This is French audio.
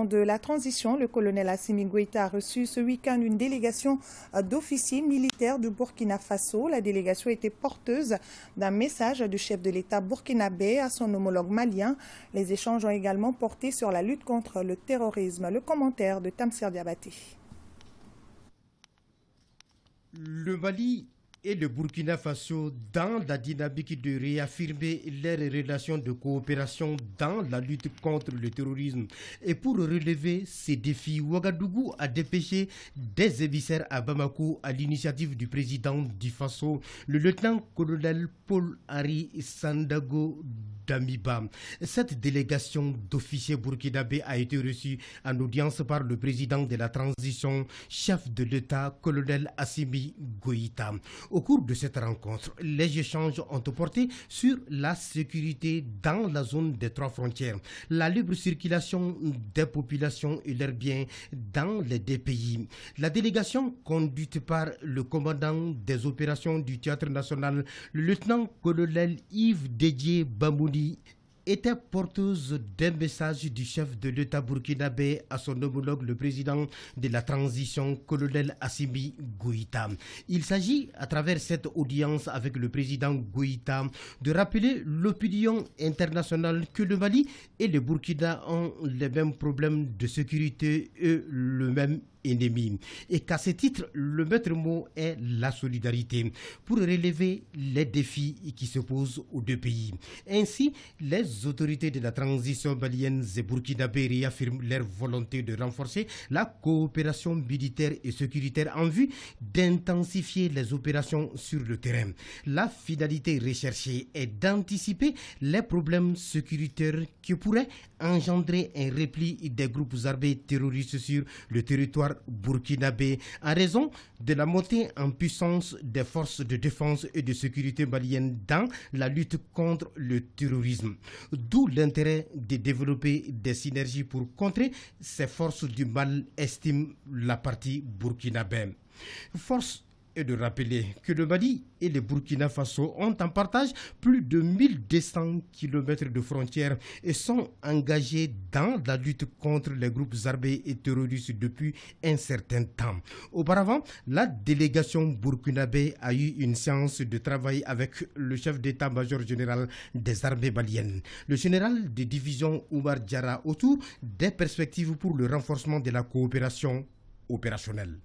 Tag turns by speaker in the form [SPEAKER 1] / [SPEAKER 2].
[SPEAKER 1] président de la transition, le colonel Assimi Goïta, a reçu ce week-end une délégation d'officiers militaires du Burkina Faso. La délégation était porteuse d'un message du chef de l'État burkinabé à son homologue malien. Les échanges ont également porté sur la lutte contre le terrorisme. Le commentaire de Tamsir Diabaté.
[SPEAKER 2] Le Mali et le Burkina Faso dans la dynamique de réaffirmer leurs relations de coopération dans la lutte contre le terrorisme. Et pour relever ces défis, Ouagadougou a dépêché des émissaires à Bamako à l'initiative du président du Faso, le lieutenant-colonel Paul-Henri Sandago Damiba. Cette délégation d'officiers burkinabés a été reçue en audience par le président de la transition, chef de l'État, colonel Assimi Goïta. Au cours de cette rencontre, les échanges ont porté sur la sécurité dans la zone des trois frontières, la libre circulation des populations et leurs biens dans les deux pays. La délégation conduite par le commandant des opérations du Théâtre national, le lieutenant-colonel Yves Dédié Bamouni, était porteuse d'un message du chef de l'État burkinabé à son homologue, le président de la transition, colonel Assimi Goïta. Il s'agit, à travers cette audience avec le président Goïta, de rappeler l'opinion internationale que le Mali et le Burkina ont les mêmes problèmes de sécurité et le même ennemi. Et qu'à ce titre, le maître mot est la solidarité pour relever les défis qui se posent aux deux pays. Ainsi, les autorités de la transition malienne et burkinabé réaffirment leur volonté de renforcer la coopération militaire et sécuritaire en vue d'intensifier les opérations sur le terrain. La finalité recherchée est d'anticiper les problèmes sécuritaires qui pourraient engendrer un repli des groupes armés terroristes sur le territoire burkinabé en raison de la montée en puissance des forces de défense et de sécurité maliennes dans la lutte contre le terrorisme. D'où l'intérêt de développer des synergies pour contrer ces forces du mal, estime la partie burkinabé. Force est de rappeler que le Mali et le Burkina Faso ont en partage plus de 1200 km de frontières et sont engagés dans la lutte contre les groupes armés et terroristes depuis un certain temps. Auparavant, la délégation burkinabé a eu une séance de travail avec le chef d'état-major général des armées maliennes, le général de division Oumar Diarra, autour des perspectives pour le renforcement de la coopération opérationnelle.